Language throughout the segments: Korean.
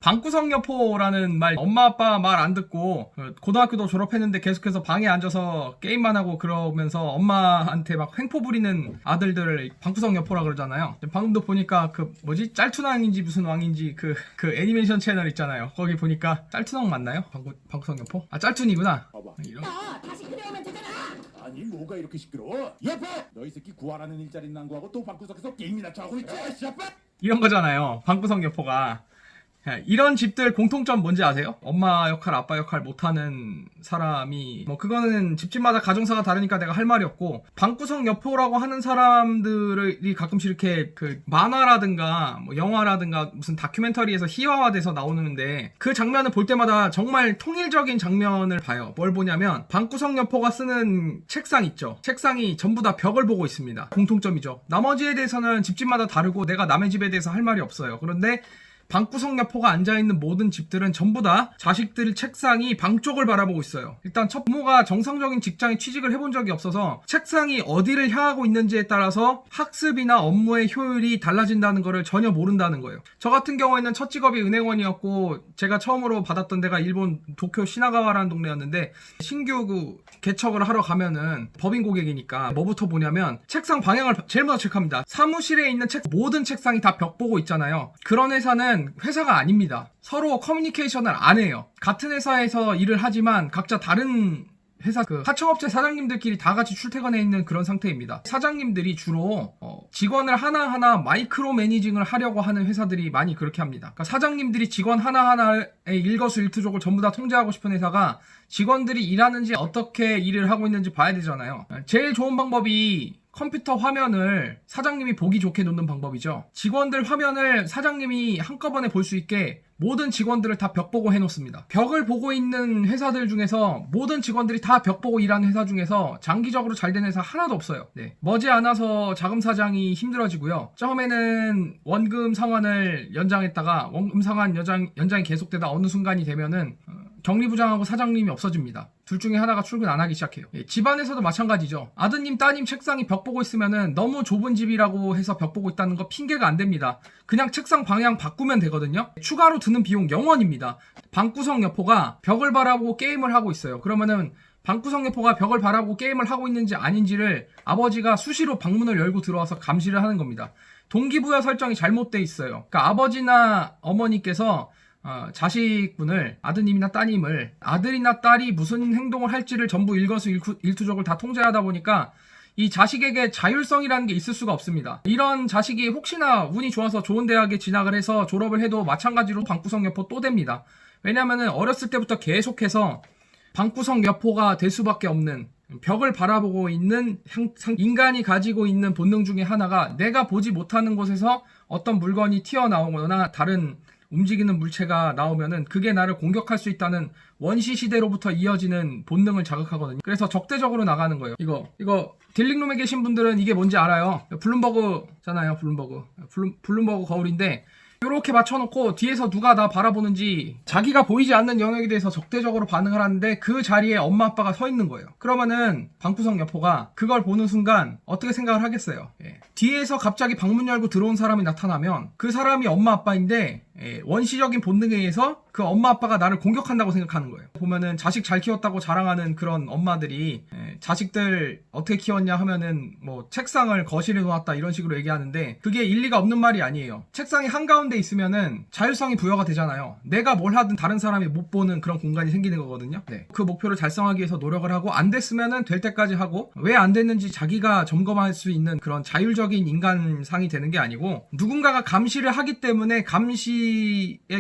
방구석여포라는 말, 엄마 아빠 말 안 듣고 고등학교도 졸업했는데 계속해서 방에 앉아서 게임만 하고 그러면서 엄마한테 막 횡포 부리는 아들들을 방구석여포라 그러잖아요. 방금도 보니까 그 뭐지? 짤투왕인지 무슨 왕인지 그 애니메이션 채널 있잖아요. 거기 보니까 짤투왕 맞나요? 방구석여포? 아, 짤툰이구나. 봐봐. 이런. 다시 그래오면 되잖아. 아니 뭐가 이렇게 시끄러워? 여보! 너 이 새끼 구하라는 일자리 난구하고 또 방구석에서 게임이나 하고 있지? 샤빠! 이런 거잖아요. 방구석여포가. 이런 집들 공통점 뭔지 아세요? 엄마 역할, 아빠 역할 못하는 사람이 뭐 그거는 집집마다 가정사가 다르니까 내가 할 말이 없고, 방구석 여포라고 하는 사람들이 가끔씩 이렇게 그 만화라든가 뭐 영화라든가 무슨 다큐멘터리에서 희화화돼서 나오는데, 그 장면을 볼 때마다 정말 통일적인 장면을 봐요. 뭘 보냐면 방구석 여포가 쓰는 책상 있죠. 책상이 전부 다 벽을 보고 있습니다. 공통점이죠. 나머지에 대해서는 집집마다 다르고 내가 남의 집에 대해서 할 말이 없어요. 그런데 방구석 여포가 앉아있는 모든 집들은 전부 다 자식들 책상이 방 쪽을 바라보고 있어요. 일단 첫 부모가 정상적인 직장에 취직을 해본 적이 없어서 책상이 어디를 향하고 있는지에 따라서 학습이나 업무의 효율이 달라진다는 거를 전혀 모른다는 거예요. 저 같은 경우에는 첫 직업이 은행원이었고, 제가 처음으로 받았던 데가 일본 도쿄 시나가와라는 동네였는데, 신규 개척을 하러 가면은 법인 고객이니까 뭐부터 보냐면 책상 방향을 제일 먼저 체크합니다. 사무실에 있는 모든 책상이 다 벽 보고 있잖아요. 그런 회사는 회사가 아닙니다. 서로 커뮤니케이션을 안 해요. 같은 회사에서 일을 하지만 각자 다른 회사 하청업체 사장님들끼리 다 같이 출퇴근해 있는 그런 상태입니다. 사장님들이 주로 직원을 하나하나 마이크로 매니징을 하려고 하는 회사들이 많이 그렇게 합니다. 그러니까 사장님들이 직원 하나하나의 일거수일투족을 전부 다 통제하고 싶은 회사가 직원들이 일하는지 어떻게 일을 하고 있는지 봐야 되잖아요. 제일 좋은 방법이 컴퓨터 화면을 사장님이 보기 좋게 놓는 방법이죠. 직원들 화면을 사장님이 한꺼번에 볼 수 있게 모든 직원들을 다 벽 보고 해놓습니다. 벽을 보고 있는 회사들 중에서, 모든 직원들이 다 벽 보고 일하는 회사 중에서 장기적으로 잘 되는 회사 하나도 없어요. 머지않아서 자금사장이 힘들어지고요. 처음에는 원금 상환을 연장했다가 원금 상환 연장이 계속되다 어느 순간이 되면은 경리부장하고 사장님이 없어집니다. 둘 중에 하나가 출근 안 하기 시작해요. 집안에서도 마찬가지죠. 아드님, 따님 책상이 벽 보고 있으면은 너무 좁은 집이라고 해서 벽 보고 있다는 거 핑계가 안 됩니다. 그냥 책상 방향 바꾸면 되거든요. 추가로 드는 비용 0원입니다. 방구석 여포가 벽을 바라보고 게임을 하고 있어요. 그러면은 방구석 여포가 벽을 바라보고 게임을 하고 있는지 아닌지를 아버지가 수시로 방문을 열고 들어와서 감시를 하는 겁니다. 동기부여 설정이 잘못돼 있어요. 그러니까 아버지나 어머니께서 자식분을, 아드님이나 따님을, 아들이나 딸이 무슨 행동을 할지를 전부 일거수일투족을 다 통제하다 보니까 이 자식에게 자율성이라는 게 있을 수가 없습니다. 이런 자식이 혹시나 운이 좋아서 좋은 대학에 진학을 해서 졸업을 해도 마찬가지로 방구석 여포 또 됩니다. 왜냐면은 어렸을 때부터 계속해서 방구석 여포가 될 수밖에 없는, 벽을 바라보고 있는 인간이 가지고 있는 본능 중에 하나가, 내가 보지 못하는 곳에서 어떤 물건이 튀어나오거나 다른 움직이는 물체가 나오면은 그게 나를 공격할 수 있다는 원시 시대로부터 이어지는 본능을 자극하거든요. 그래서 적대적으로 나가는 거예요. 이거 딜링룸에 계신 분들은 이게 뭔지 알아요. 블룸버그잖아요. 블룸버그 거울인데, 이렇게 맞춰놓고 뒤에서 누가 나 바라보는지, 자기가 보이지 않는 영역에 대해서 적대적으로 반응을 하는데 그 자리에 엄마 아빠가 서 있는 거예요. 그러면은 방구석 여포가 그걸 보는 순간 어떻게 생각을 하겠어요? 뒤에서 갑자기 방문 열고 들어온 사람이 나타나면 그 사람이 엄마 아빠인데, 원시적인 본능에 의해서 그 엄마 아빠가 나를 공격한다고 생각하는 거예요. 보면은 자식 잘 키웠다고 자랑하는 그런 엄마들이 자식들 어떻게 키웠냐 하면은 뭐 책상을 거실에 놓았다 이런 식으로 얘기하는데, 그게 일리가 없는 말이 아니에요. 책상이 한가운데 있으면은 자율성이 부여가 되잖아요. 내가 뭘 하든 다른 사람이 못 보는 그런 공간이 생기는 거거든요. 그 목표를 달성하기 위해서 노력을 하고, 안 됐으면은 될 때까지 하고, 왜 안 됐는지 자기가 점검할 수 있는 그런 자율적인 인간상이 되는 게 아니고, 누군가가 감시를 하기 때문에 감시의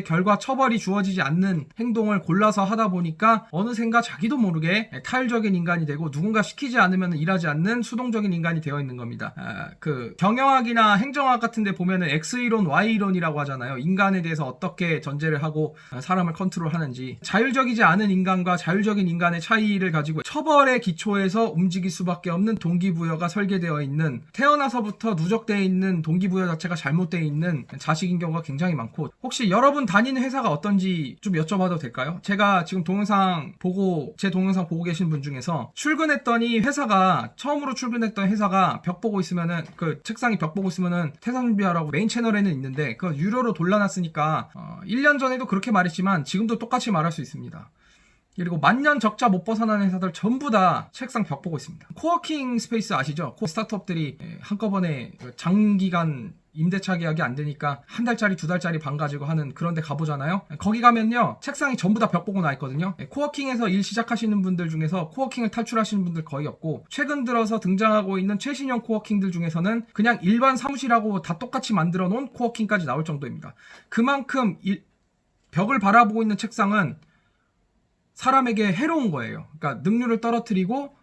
결과 처벌이 주어지지 않는 행동을 골라서 하다 보니까 어느샌가 자기도 모르게 타율적인 인간이 되고, 누군가 시키지 않으면 일하지 않는 수동적인 인간이 되어 있는 겁니다. 그 경영학이나 행정학 같은 데 보면은 X이론, Y이론이라고 하잖아요. 인간에 대해서 어떻게 전제를 하고 사람을 컨트롤하는지. 자율적이지 않은 인간과 자율적인 인간의 차이를 가지고 처벌의 기초에서 움직일 수밖에 없는 동기부여가 설계되어 있는, 태어나서부터 누적되어 있는 동기부여 자체가 잘못되어 있는 자식인 경우가 굉장히 많고, 혹시 여러분 다니는 회사가 어떤지 좀 여쭤봐도 될까요? 제가 지금 제 동영상 보고 계신 분 중에서 처음으로 출근했던 회사가 벽 보고 있으면은, 그 책상이 벽 보고 있으면은 퇴사 준비하라고 메인 채널에는 있는데, 그거 유료로 돌려놨으니까, 1년 전에도 그렇게 말했지만 지금도 똑같이 말할 수 있습니다. 그리고 만년 적자 못 벗어나는 회사들 전부 다 책상 벽 보고 있습니다. 코워킹 스페이스 아시죠? 스타트업들이 한꺼번에 장기간 임대차 계약이 안 되니까 한 달짜리, 두 달짜리 방 가지고 하는 그런 데 가보잖아요. 거기 가면요, 책상이 전부 다 벽 보고 나 있거든요. 코워킹에서 일 시작하시는 분들 중에서 코워킹을 탈출하시는 분들 거의 없고, 최근 들어서 등장하고 있는 최신형 코워킹들 중에서는 그냥 일반 사무실하고 다 똑같이 만들어 놓은 코워킹까지 나올 정도입니다. 그만큼 벽을 바라보고 있는 책상은 사람에게 해로운 거예요. 그러니까 능률을 떨어뜨리고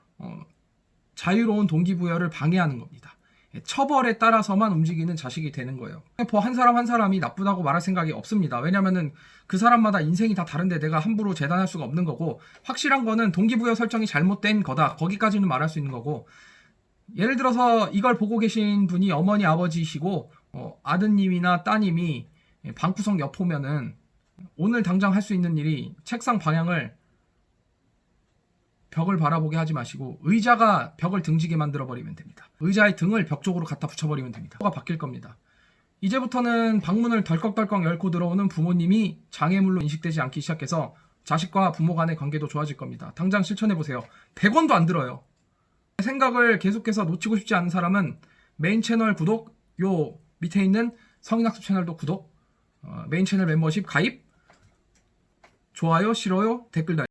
자유로운 동기부여를 방해하는 겁니다. 처벌에 따라서만 움직이는 자식이 되는 거예요. 한 사람 한 사람이 나쁘다고 말할 생각이 없습니다. 왜냐면은 그 사람마다 인생이 다 다른데 내가 함부로 재단할 수가 없는 거고, 확실한 거는 동기부여 설정이 잘못된 거다. 거기까지는 말할 수 있는 거고, 예를 들어서 이걸 보고 계신 분이 어머니 아버지이시고 아드님이나 따님이 방구석 여포면은 오늘 당장 할 수 있는 일이 책상 방향을 벽을 바라보게 하지 마시고 의자가 벽을 등지게 만들어 버리면 됩니다. 의자의 등을 벽 쪽으로 갖다 붙여버리면 됩니다. 뭐가 바뀔 겁니다. 이제부터는 방문을 덜컥덜컥 열고 들어오는 부모님이 장애물로 인식되지 않기 시작해서 자식과 부모 간의 관계도 좋아질 겁니다. 당장 실천해보세요. 100원도 안 들어요. 생각을 계속해서 놓치고 싶지 않은 사람은 메인 채널 구독, 요 밑에 있는 성인학습 채널도 구독, 메인 채널 멤버십 가입, 좋아요, 싫어요, 댓글 달